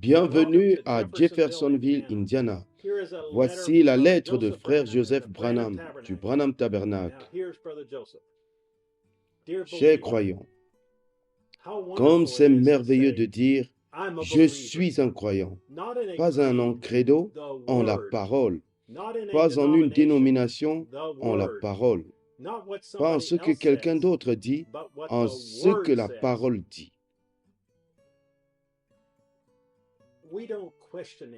Bienvenue à Jeffersonville, Indiana. Voici la lettre de frère Joseph Branham du Branham Tabernacle. Chers croyants, comme c'est merveilleux de dire « Je suis un croyant », pas en credo, en la parole, pas en une dénomination, en la parole, pas en ce que quelqu'un d'autre dit, en ce que la parole dit.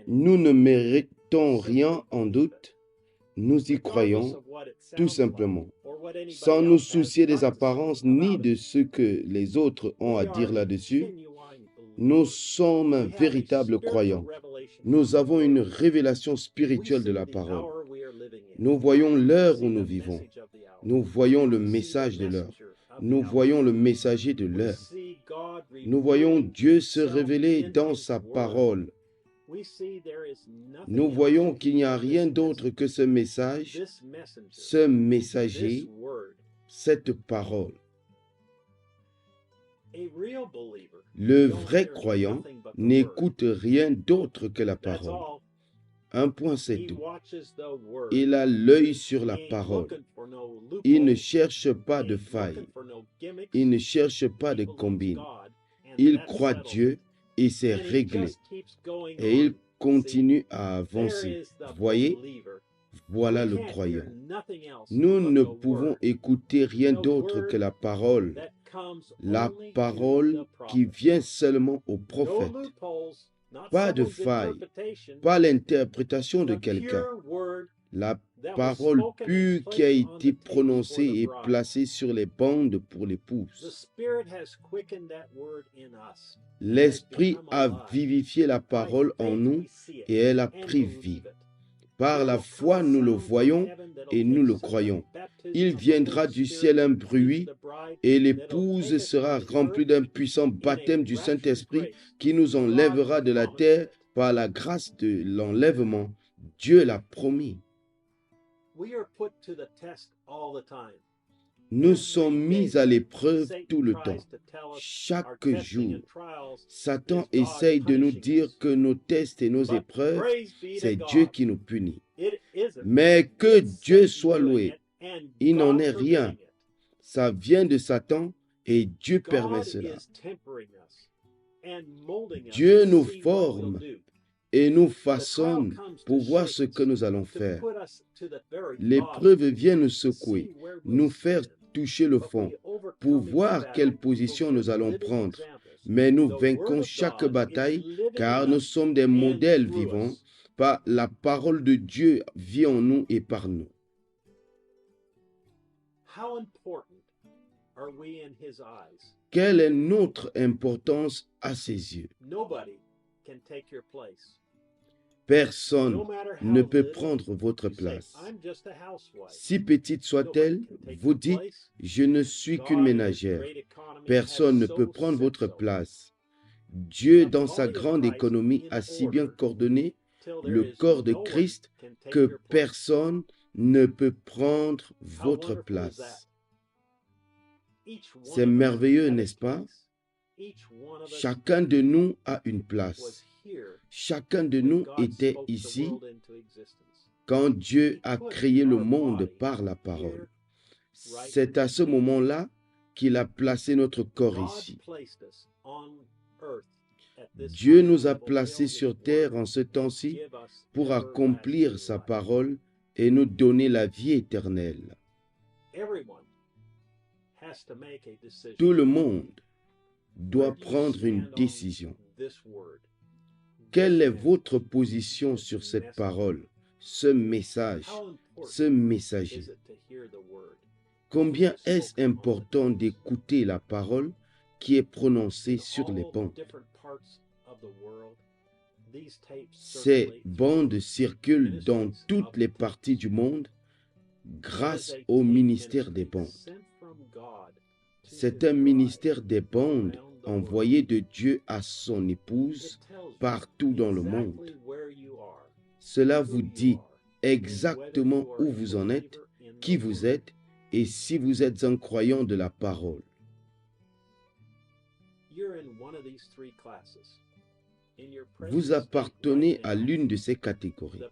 Nous ne méritons rien en doute, nous y croyons tout simplement, sans nous soucier des apparences ni de ce que les autres ont à dire là-dessus. Nous sommes un véritable croyant. Nous avons une révélation spirituelle de la parole. Nous voyons l'heure où nous vivons. Nous voyons le message de l'heure. Nous voyons le messager de l'heure. Nous voyons Dieu se révéler dans sa parole. Nous voyons qu'il n'y a rien d'autre que ce message, ce messager, cette parole. Le vrai croyant n'écoute rien d'autre que la parole. Un point, c'est tout. Il a l'œil sur la parole. Il ne cherche pas de faille. Il ne cherche pas de combine. Il croit Dieu et c'est réglé. Et il continue à avancer. Voyez, voilà le croyant. Nous ne pouvons écouter rien d'autre que la parole qui vient seulement au prophète. Pas de faille, pas l'interprétation de quelqu'un. La parole pure qui a été prononcée et placée sur les bandes pour l'épouse. L'Esprit a vivifié la parole en nous et elle a pris vie. Par la foi, nous le voyons et nous le croyons. Il viendra du ciel un bruit et l'épouse sera remplie d'un puissant baptême du Saint-Esprit qui nous enlèvera de la terre par la grâce de l'enlèvement. Dieu l'a promis. Nous sommes mis à l'épreuve tout le temps. Chaque jour, Satan essaye de nous dire que nos tests et nos épreuves, c'est Dieu qui nous punit. Mais que Dieu soit loué, il n'en est rien. Ça vient de Satan et Dieu permet cela. Dieu nous forme et nous façonne pour voir ce que nous allons faire. L'épreuve vient nous secouer, nous faire toucher le fond, pour voir quelle position nous allons prendre. Mais nous vainquons chaque bataille, car nous sommes des modèles vivants, par la parole de Dieu vit en nous et par nous. Quelle est notre importance à ses yeux? Personne ne peut prendre votre place. Si petite soit-elle, vous dites, je ne suis qu'une ménagère. Personne ne peut prendre votre place. Dieu, dans sa grande économie, a si bien coordonné le corps de Christ que personne ne peut prendre votre place. C'est merveilleux, n'est-ce pas? Chacun de nous a une place. Chacun de nous était ici quand Dieu a créé le monde par la parole. C'est à ce moment-là qu'il a placé notre corps ici. Dieu nous a placés sur terre en ce temps-ci pour accomplir sa parole et nous donner la vie éternelle. Tout le monde doit prendre une décision. Quelle est votre position sur cette parole, ce message, ce messager? Combien est-ce important d'écouter la parole qui est prononcée sur les bandes? Ces bandes circulent dans toutes les parties du monde grâce au ministère des bandes. C'est un ministère des bandes envoyé de Dieu à son épouse partout dans le monde. Cela vous dit exactement où vous en êtes, qui vous êtes et si vous êtes un croyant de la parole. Vous appartenez à l'une de ces catégories.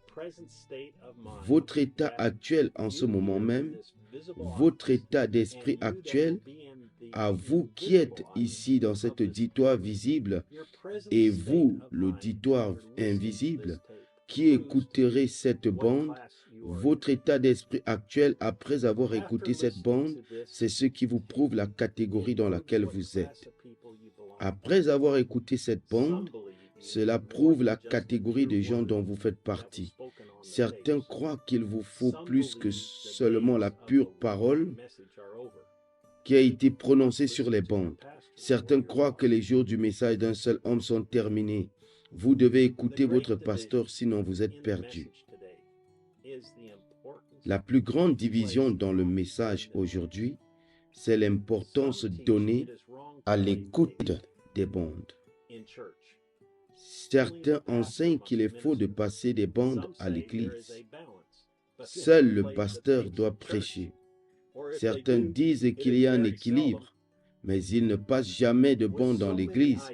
Votre état actuel en ce moment même, votre état d'esprit actuel, à vous qui êtes ici dans cet auditoire visible et vous, l'auditoire invisible, qui écouterez cette bande, votre état d'esprit actuel après avoir écouté cette bande, c'est ce qui vous prouve la catégorie dans laquelle vous êtes. Après avoir écouté cette bande, cela prouve la catégorie de gens dont vous faites partie. Certains croient qu'il vous faut plus que seulement la pure parole qui a été prononcée sur les bandes. Certains croient que les jours du message d'un seul homme sont terminés. Vous devez écouter votre pasteur, sinon vous êtes perdu. La plus grande division dans le message aujourd'hui, c'est l'importance donnée à l'écoute des bandes. Certains enseignent qu'il est faux de passer des bandes à l'église. Seul le pasteur doit prêcher. Certains disent qu'il y a un équilibre, mais ils ne passent jamais de bandes dans l'église.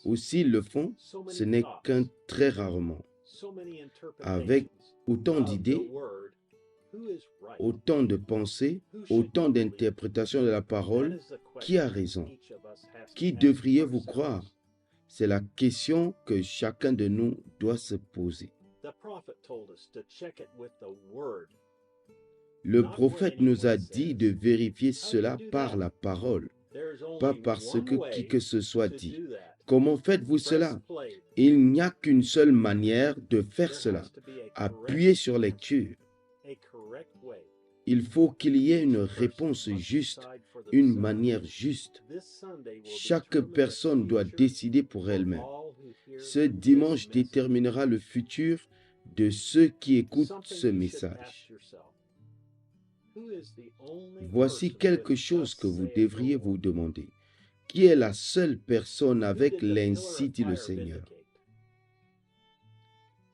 Ou s'ils le font, ce n'est qu'un très rarement. Avec autant d'idées, autant de pensées, autant d'interprétations de la parole, qui a raison? Qui devriez-vous croire? C'est la question que chacun de nous doit se poser. Le prophète nous a dit de vérifier cela par la parole, pas parce que qui que ce soit dit. Comment faites-vous cela? Il n'y a qu'une seule manière de faire cela. Appuyez sur lecture. Il faut qu'il y ait une réponse juste, une manière juste. Chaque personne doit décider pour elle-même. Ce dimanche déterminera le futur de ceux qui écoutent ce message. Voici quelque chose que vous devriez vous demander. Qui est la seule personne avec l'Ainsi dit le Seigneur?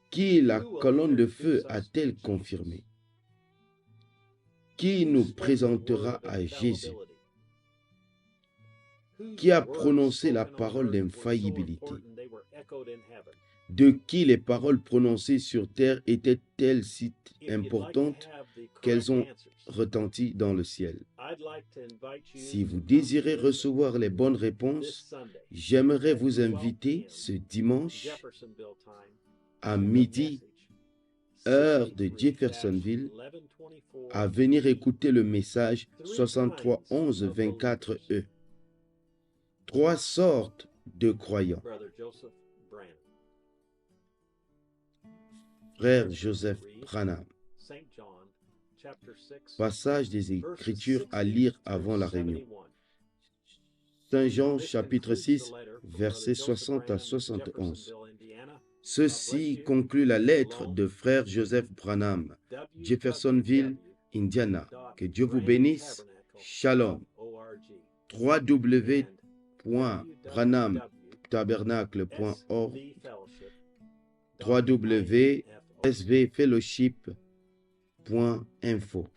Qui la colonne de feu a-t-elle confirmé? Qui nous présentera à Jésus? Qui a prononcé la parole d'infaillibilité? De qui les paroles prononcées sur terre étaient-elles si importantes qu'elles ont retenti dans le ciel? Si vous désirez recevoir les bonnes réponses, j'aimerais vous inviter ce dimanche à midi, heure de Jeffersonville, à venir écouter le message 6311-24E. 3 sortes de croyants. Frère Joseph Branham. Passage des Écritures à lire avant la réunion. Saint Jean chapitre 6, versets 60 à 71. Ceci conclut la lettre de frère Joseph Branham, Jeffersonville, Indiana. Que Dieu vous bénisse. Shalom. www.branhamtabernacle.org www.svfellowship.info